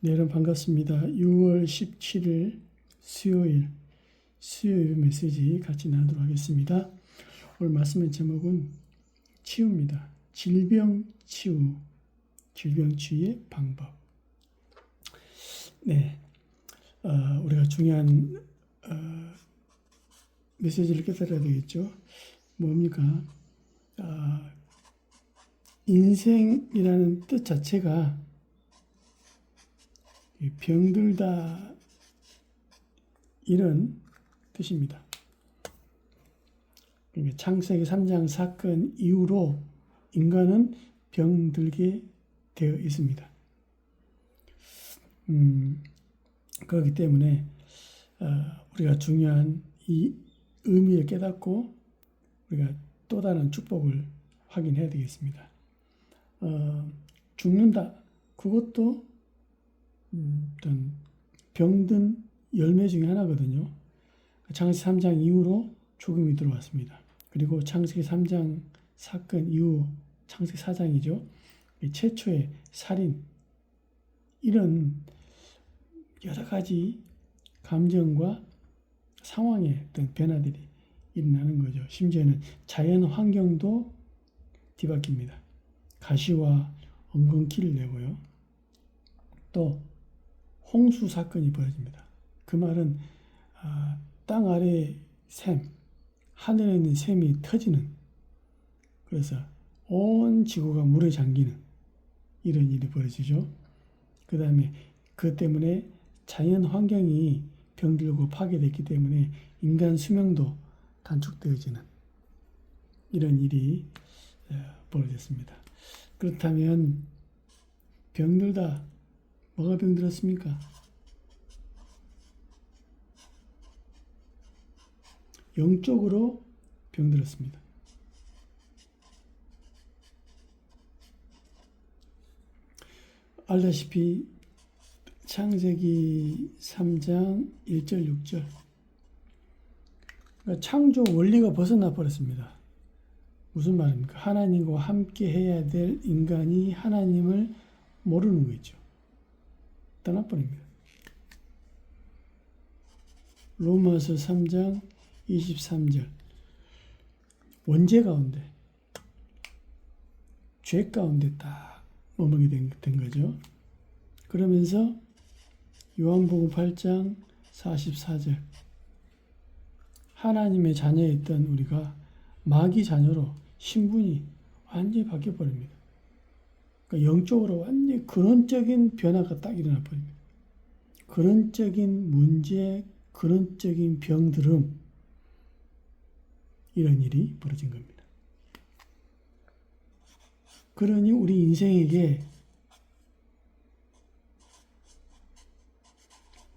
네, 여러분 반갑습니다. 6월 17일 수요일 메시지 같이 나누도록 하겠습니다. 오늘 말씀의 제목은 치유입니다. 질병 치유의 방법. 네, 우리가 중요한 메시지를 깨달아야 되겠죠. 뭡니까? 인생이라는 뜻 자체가 병들다 이런 뜻입니다. 그러니까 창세기 3장 사건 이후로 인간은 병들게 되어 있습니다. 그렇기 때문에 우리가 중요한 이 의미를 깨닫고 우리가 또 다른 축복을 확인해야 되겠습니다. 죽는다. 그것도 어떤 병든 열매 중에 하나거든요. 창세기 3장 이후로 죽음이 들어왔습니다. 그리고 창세기 3장 사건 이후 창세기 4장이죠. 최초의 살인, 이런 여러 가지 감정과 상황의 어떤 변화들이 일어나는 거죠. 심지어는 자연 환경도 뒤바뀝니다. 가시와 엉겅퀴를 내고요. 또 홍수 사건이 벌어집니다. 그 말은 땅 아래의 샘, 하늘에 있는 샘이 터지는, 그래서 온 지구가 물에 잠기는 이런 일이 벌어지죠. 그 다음에 그것 때문에 자연 환경이 병들고 파괴됐기 때문에 인간 수명도 단축되어지는 이런 일이 벌어졌습니다. 그렇다면 병들다, 뭐가 병들었습니까? 영적으로 병들었습니다. 알다시피 창세기 3장 1절 6절, 그러니까 창조 원리가 벗어나 버렸습니다. 무슨 말입니까? 하나님과 함께 해야 될 인간이 하나님을 모르는 거죠. 떠나버립니다. 로마서 3장 23절, 원죄 가운데, 죄 가운데 딱 머물게 된 거죠. 그러면서 요한복음 8장 44절, 하나님의 자녀였던 우리가 마귀 자녀로 신분이 완전히 바뀌어버립니다. 그러니까 영적으로 완전히 근원적인 변화가 딱 일어나 버립니다. 근원적인 문제, 근원적인 병들음, 이런 일이 벌어진 겁니다. 그러니 우리 인생에게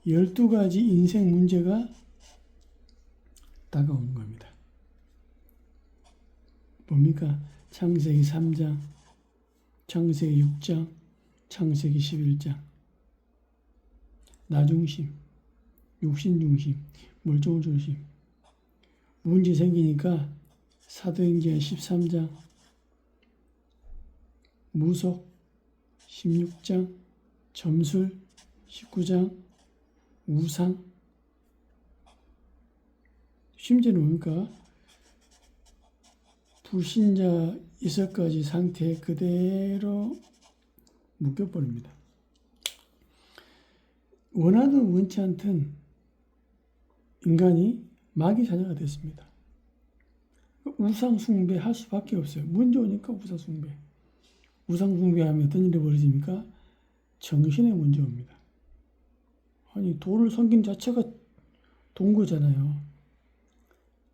12가지 인생 문제가 다가오는 겁니다. 뭡니까? 창세기 3장, 창세기 6장, 창세기 11장. 나 중심, 육신 중심, 물질 중심. 문제 생기니까 사도행전 13장, 무속 16장, 점술 19장, 우상. 심지어는 뭡니까? 불신자 6가지 상태에 그대로 묶여버립니다. 원하든 원치 않든 인간이 마귀 자녀가 됐습니다. 우상 숭배할 수밖에 없어요. 문제 오니까 우상 숭배. 우상 숭배하면 어떤 일이 벌어집니까? 정신의 문제 옵니다. 아니, 돌을 섬긴 자체가 돈 거잖아요.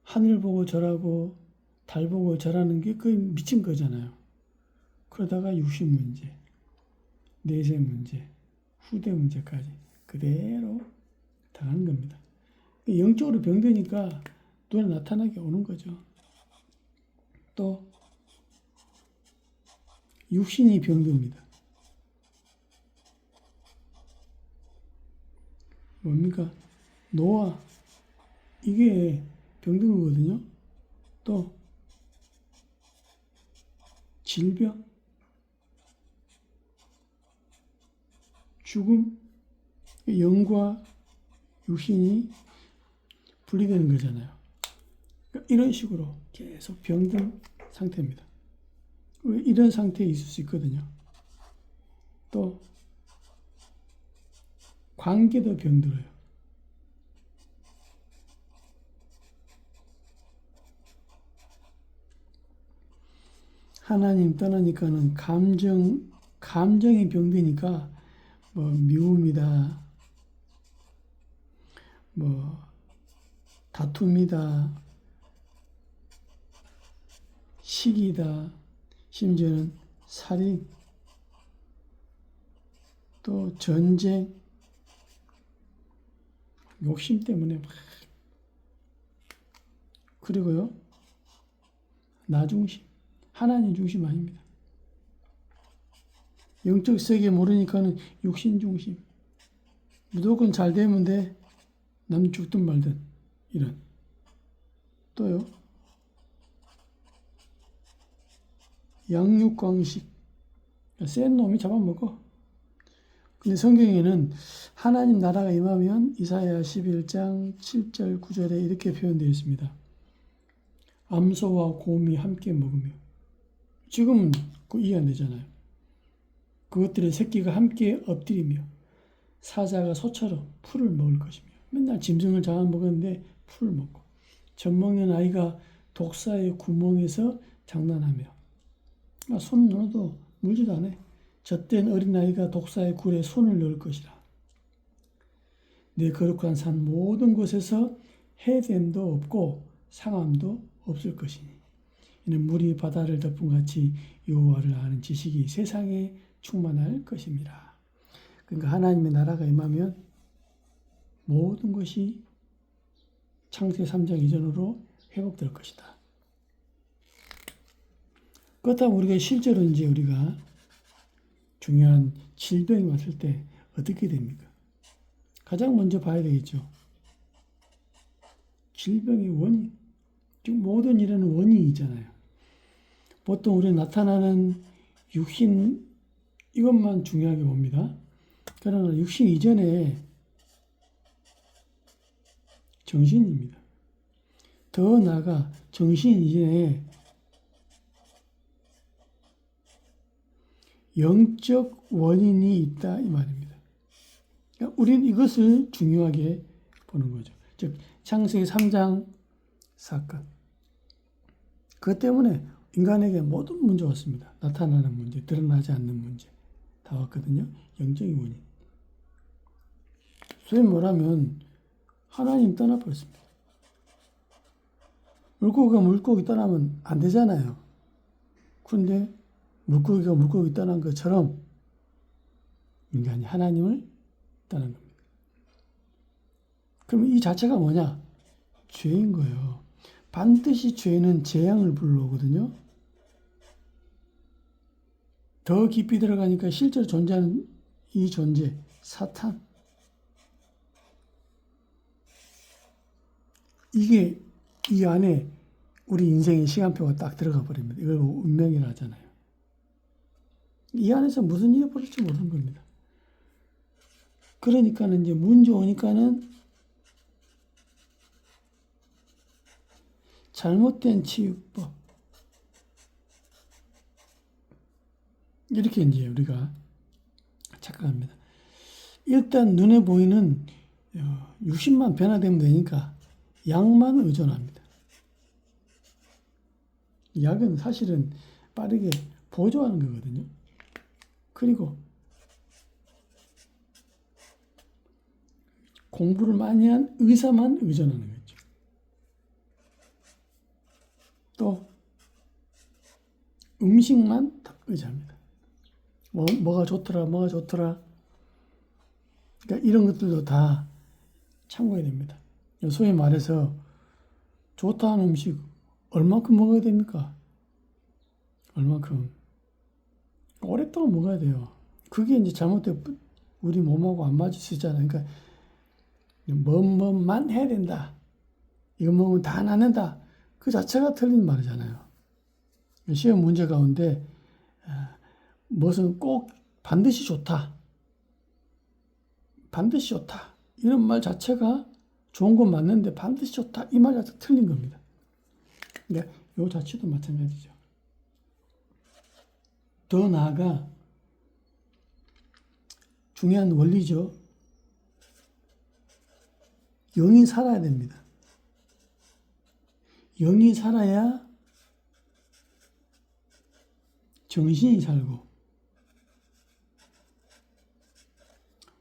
하늘 보고 절하고 달 보고 절하는 게 거의 미친 거잖아요. 그러다가 육신 문제, 내세 문제, 후대 문제까지 그대로 당하는 겁니다. 영적으로 병드니까 눈에 나타나게 오는 거죠. 또 육신이 병듭니다. 뭡니까? 노화, 이게 병든 거거든요. 또 질병, 죽음, 영과 육신이 분리되는 거잖아요. 그러니까 이런 식으로 계속 병든 상태입니다. 이런 상태에 있을 수 있거든요. 또 관계도 병들어요. 하나님 떠나니까는 감정이 병드니까 뭐 미움이다, 뭐 다툼이다, 시기다, 심지어는 살인, 또 전쟁, 욕심 때문에 막, 그리고요 나 중심, 하나님 중심 아닙니다. 영적 세계 모르니까는 육신 중심, 무조건 잘 되면 돼, 남 죽든 말든, 이런. 또요 양육광식, 센 놈이 잡아먹어. 근데 성경에는 하나님 나라가 임하면 이사야 11장 7절 9절에 이렇게 표현되어 있습니다. 암소와 곰이 함께 먹으며. 지금은 이해 안 되잖아요. 그것들의 새끼가 함께 엎드리며 사자가 소처럼 풀을 먹을 것이며. 맨날 짐승을 잡아먹었는데 풀을 먹고, 젖먹는 아이가 독사의 구멍에서 장난하며. 손 넣어도 물지도 않아. 젖된 어린아이가 독사의 굴에 손을 넣을 것이라. 내 거룩한 산 모든 곳에서 해됨도 없고 상함도 없을 것이니 이는 물이 바다를 덮은 같이 여호와를 아는 지식이 세상에 충만할 것입니다. 그러니까 하나님의 나라가 임하면 모든 것이 창세기 3장 이전으로 회복될 것이다. 그렇다면 우리가 실제로 이제 우리가 중요한 질병이 왔을 때 어떻게 됩니까? 가장 먼저 봐야 되겠죠. 질병의 원인. 즉 모든 일에는 원인이 있잖아요. 보통 우리는 나타나는 육신 이것만 중요하게 봅니다. 그러나 육신 이전에 정신입니다. 더 나아가 정신 이전에 영적 원인이 있다 이 말입니다. 그러니까 우리는 이것을 중요하게 보는 거죠. 즉 창세기 3장 사건. 그것 때문에 인간에게 모든 문제가 왔습니다. 나타나는 문제, 드러나지 않는 문제 다 왔거든요. 영적인 원인. 소위 말하면 하나님 떠나버렸습니다. 물고기가 물고기 떠나면 안 되잖아요. 그런데 물고기가 물고기 떠난 것처럼 인간이 하나님을 떠난 겁니다. 그럼 이 자체가 뭐냐? 죄인 거예요. 반드시 죄는 재앙을 불러오거든요. 더 깊이 들어가니까 실제로 존재하는 이 존재, 사탄. 이게 이 안에 우리 인생의 시간표가 딱 들어가 버립니다. 이걸 운명이라 하잖아요. 이 안에서 무슨 일이 벌어질지 모르는 겁니다. 그러니까는 이제 문제 오니까는 잘못된 치유법. 이렇게 이제 우리가 착각합니다. 일단 눈에 보이는 육신만 변화되면 되니까 약만 의존합니다. 약은 사실은 빠르게 보조하는 거거든요. 그리고 공부를 많이 한 의사만 의존하는 거죠. 또 음식만 의지합니다. 뭐가 좋더라, 뭐가 좋더라. 그러니까 이런 것들도 다 참고해야 됩니다. 소위 말해서 좋다는 음식 얼마큼 먹어야 됩니까? 얼마큼? 오랫동안 먹어야 돼요. 그게 이제 잘못되면 우리 몸하고 안 맞을 수 있잖아요. 그러니까 뭐만 해야 된다. 이거 먹으면 다 낫는다. 그 자체가 틀린 말이잖아요. 시험 문제 가운데 무엇은 꼭 반드시 좋다. 반드시 좋다. 이런 말 자체가 좋은 건 맞는데 반드시 좋다. 이 말 자체가 틀린 겁니다. 네, 요 자체도 마찬가지죠. 더 나아가 중요한 원리죠. 영이 살아야 됩니다. 영이 살아야 정신이 살고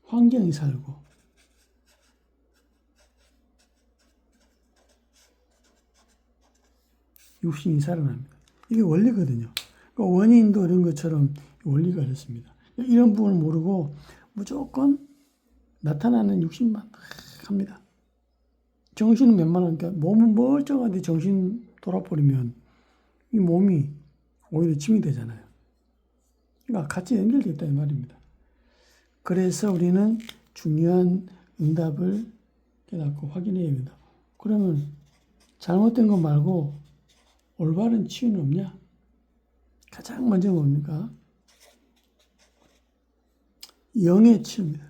환경이 살고 육신이 살아납니다. 이게 원리거든요. 그러니까 원인도 이런 것처럼 원리가 그렇습니다. 이런 부분을 모르고 무조건 나타나는 육신만 합니다. 정신은 웬만하니까 몸은 멀쩡한데 정신 돌아버리면 이 몸이 오히려 짐이 되잖아요. 그러니까 같이 연결되어 있다 이 말입니다. 그래서 우리는 중요한 응답을 깨닫고 확인해야 합니다. 그러면 잘못된 거 말고 올바른 치유는 없냐? 가장 먼저 뭡니까? 영의 치유입니다.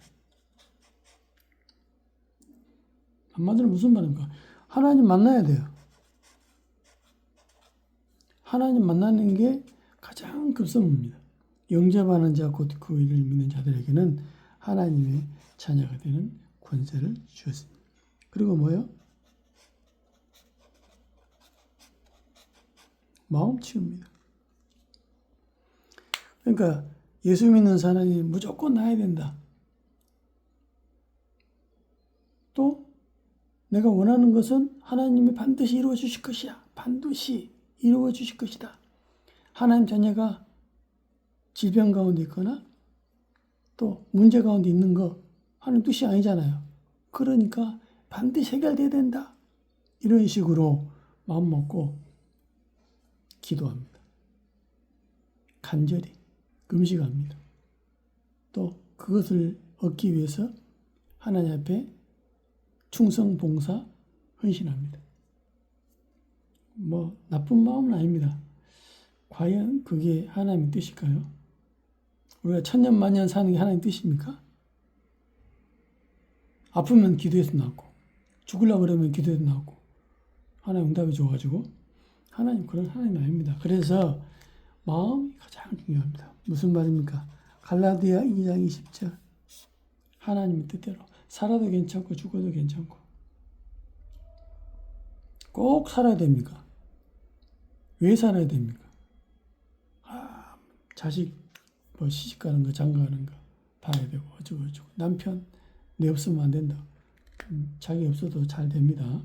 한마디로 무슨 말입니까? 하나님 만나야 돼요. 하나님 만나는 게 가장 급선무입니다. 영접하는 자 곧 그 이를 믿는 자들에게는 하나님의 자녀가 되는 권세를 주었습니다. 그리고 뭐요? 마음 치유입니다. 그러니까 예수 믿는 사람이 무조건 나야 된다. 또 내가 원하는 것은 하나님이 반드시 이루어 주실 것이야. 반드시 이루어 주실 것이다. 하나님 자녀가 질병 가운데 있거나 또 문제 가운데 있는 거 하나님 뜻이 아니잖아요. 그러니까 반드시 해결돼야 된다. 이런 식으로 마음 먹고 기도합니다. 간절히 금식합니다. 또 그것을 얻기 위해서 하나님 앞에 충성, 봉사, 헌신합니다. 뭐 나쁜 마음은 아닙니다. 과연 그게 하나님의 뜻일까요? 우리가 천년만년 사는 게 하나님의 뜻입니까? 아프면 기도해서 나오고 죽으려고 그러면 기도해서 나오고 하나님 응답이 줘가지고 하나님 그런 하나님이 아닙니다. 그래서 마음이 가장 중요합니다. 무슨 말입니까? 갈라디아 2장 20절 하나님의 뜻대로 살아도 괜찮고 죽어도 괜찮고 꼭 살아야 됩니까? 왜 살아야 됩니까? 자식 뭐 시집 가는 거 장가 가는 거 봐야 되고 어쩌고 남편 내 없으면 안 된다. 자기 없어도 잘 됩니다.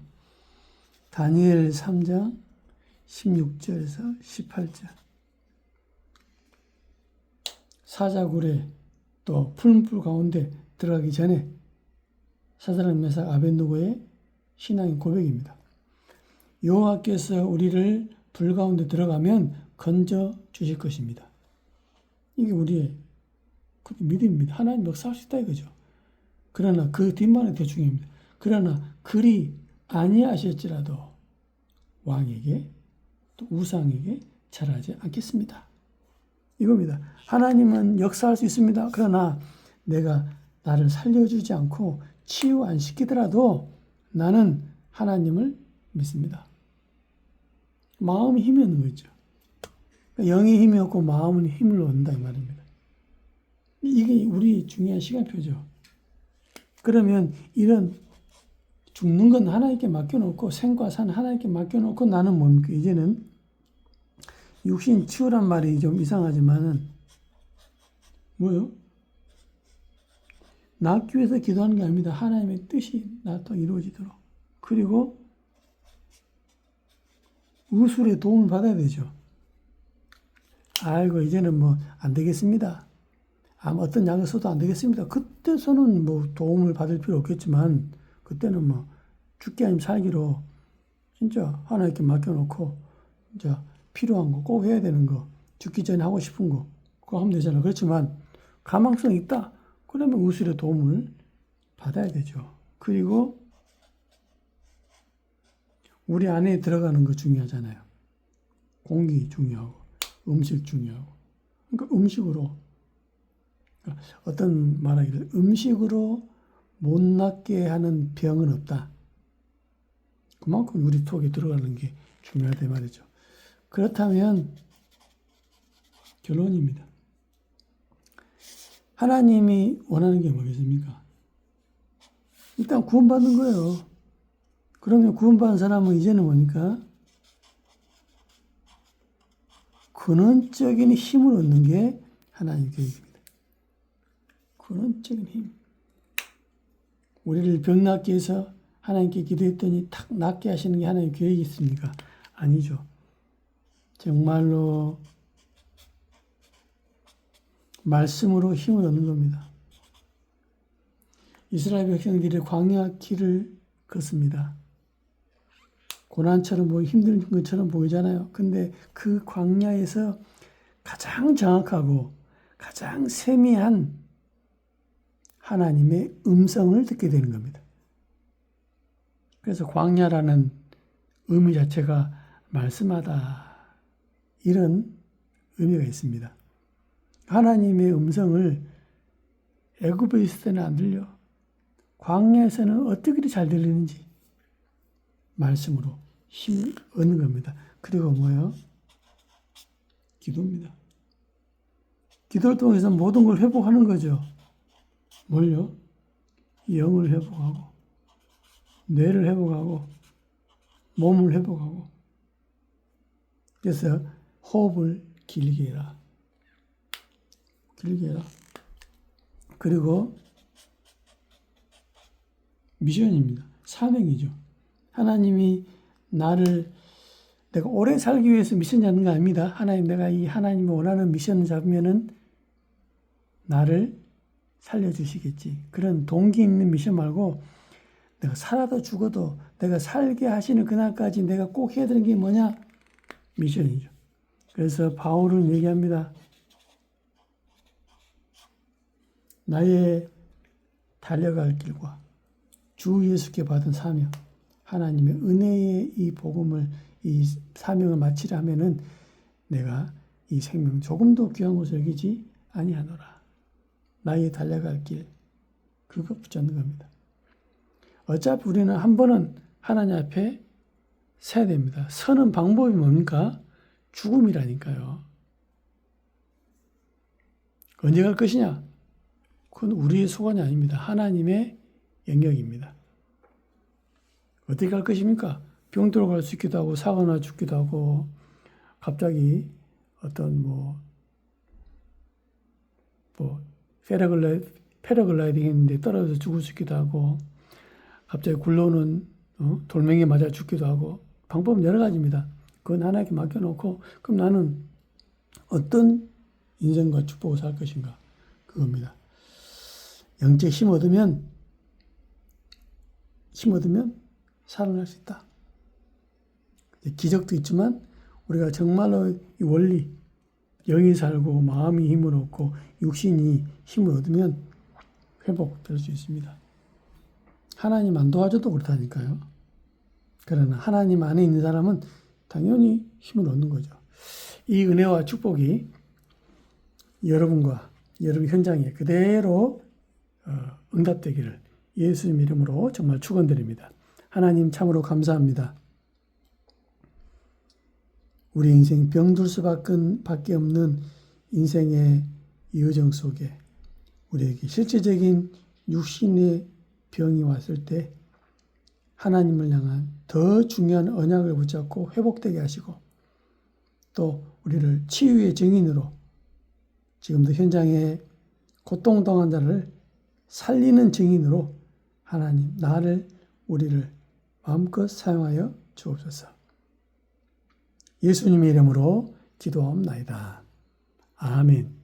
다니엘 3장 16절에서 18절 사자굴에 또 풀무불 가운데 들어가기 전에 사드락 메삭 아벳느고의 신앙의 고백입니다. 여호와께서 우리를 불 가운데 들어가면 건져 주실 것입니다. 이게 우리의 믿음입니다. 하나님 역사할 수 있다 이거죠. 그러나 그 뒷말이 더 중요합니다. 그러나 그리 아니하실지라도 왕에게 또 우상에게 절하지 않겠습니다. 이겁니다. 하나님은 역사할 수 있습니다. 그러나 내가 나를 살려주지 않고 치유 안 시키더라도 나는 하나님을 믿습니다. 마음이 힘이 없는 거죠. 영이 힘이 없고 마음은 힘을 얻는다 이 말입니다. 이게 우리 중요한 시간표죠. 그러면 이런 죽는 건 하나님께 맡겨놓고 생과 산 하나님께 맡겨놓고 나는 뭡니까? 이제는 육신 치유란 말이 좀 이상하지만은 뭐요? 낫기 위해서 기도하는 게 아닙니다. 하나님의 뜻이 나도 이루어지도록. 그리고 의술의 도움을 받아야 되죠. 아이고 이제는 뭐 안 되겠습니다. 어떤 약을 써도 안 되겠습니다. 그때서는 뭐 도움을 받을 필요 없겠지만 그때는 뭐 죽기 아니면 살기로 진짜 하나님께 맡겨놓고 이제 필요한 거 꼭 해야 되는 거 죽기 전에 하고 싶은 거 그거 하면 되잖아요. 그렇지만 가망성이 있다. 그러면 의술의 도움을 받아야 되죠. 그리고 우리 안에 들어가는 거 중요하잖아요. 공기 중요하고 음식 중요하고 그러니까 음식으로 어떤 말하기를 음식으로 못 낫게 하는 병은 없다. 그만큼 우리 속에 들어가는 게 중요하다 말이죠. 그렇다면 결론입니다. 하나님이 원하는 게 뭐겠습니까? 일단 구원받는 거예요. 그러면 구원받은 사람은 이제는 뭐니까? 근원적인 힘을 얻는 게 하나님 계획입니다. 근원적인 힘. 우리를 병 낫게 해서 하나님께 기도했더니 탁 낫게 하시는 게 하나님 계획이 있습니까? 아니죠. 정말로 말씀으로 힘을 얻는 겁니다. 이스라엘 백성들이 광야 길을 걷습니다. 고난처럼 보이고 힘든 것처럼 보이잖아요. 근데 그 광야에서 가장 정확하고 가장 세미한 하나님의 음성을 듣게 되는 겁니다. 그래서 광야라는 의미 자체가 말씀하다 이런 의미가 있습니다. 하나님의 음성을 애굽에 있을 때는 안 들려. 광야에서는 어떻게 잘 들리는지 말씀으로 힘을 얻는 겁니다. 그리고 뭐예요? 기도입니다. 기도를 통해서 모든 걸 회복하는 거죠. 뭘요? 영을 회복하고 뇌를 회복하고 몸을 회복하고 그래서 호흡을 길게 해라. 길게 해라. 그리고 미션입니다. 사명이죠. 하나님이 내가 오래 살기 위해서 미션 잡는 거 아닙니다. 내가 이 하나님이 원하는 미션을 잡으면은 나를 살려주시겠지. 그런 동기 있는 미션 말고 내가 살아도 죽어도 내가 살게 하시는 그날까지 내가 꼭 해야 되는 게 뭐냐? 미션이죠. 그래서 바울은 얘기합니다. 나의 달려갈 길과 주 예수께 받은 사명, 하나님의 은혜의 이 복음을, 이 사명을 마치려 하면은 내가 이 생명 조금도 귀한 것을 여기지 아니하노라. 나의 달려갈 길, 그거 붙잡는 겁니다. 어차피 우리는 한 번은 하나님 앞에 서야 됩니다. 서는 방법이 뭡니까? 죽음이라니까요. 언제 갈 것이냐? 그건 우리의 소관이 아닙니다. 하나님의 영역입니다. 어떻게 갈 것입니까? 병들어 갈 수 있기도 하고 사고나 죽기도 하고 갑자기 어떤 패러글라이딩 했는데 떨어져서 죽을 수 있기도 하고 갑자기 굴러오는 돌멩이에 맞아 죽기도 하고 방법은 여러 가지입니다. 그건 하나님께 맡겨놓고 그럼 나는 어떤 인생과 축복을 살 것인가? 그겁니다. 영적 힘 얻으면 살아날 수 있다. 기적도 있지만 우리가 정말로 이 원리, 영이 살고 마음이 힘을 얻고 육신이 힘을 얻으면 회복될 수 있습니다. 하나님 안 도와줘도 그렇다니까요. 그러나 하나님 안에 있는 사람은 당연히 힘을 얻는 거죠. 이 은혜와 축복이 여러분과 여러분 현장에 그대로 응답되기를 예수님 이름으로 정말 축원드립니다. 하나님 참으로 감사합니다. 우리 인생 병들 수밖에 없는 인생의 여정 속에 우리에게 실제적인 육신의 병이 왔을 때 하나님을 향한 더 중요한 언약을 붙잡고 회복되게 하시고 또 우리를 치유의 증인으로 지금도 현장에 고통당한 자를 살리는 증인으로 하나님 우리를 마음껏 사용하여 주옵소서. 예수님의 이름으로 기도하옵나이다. 아멘.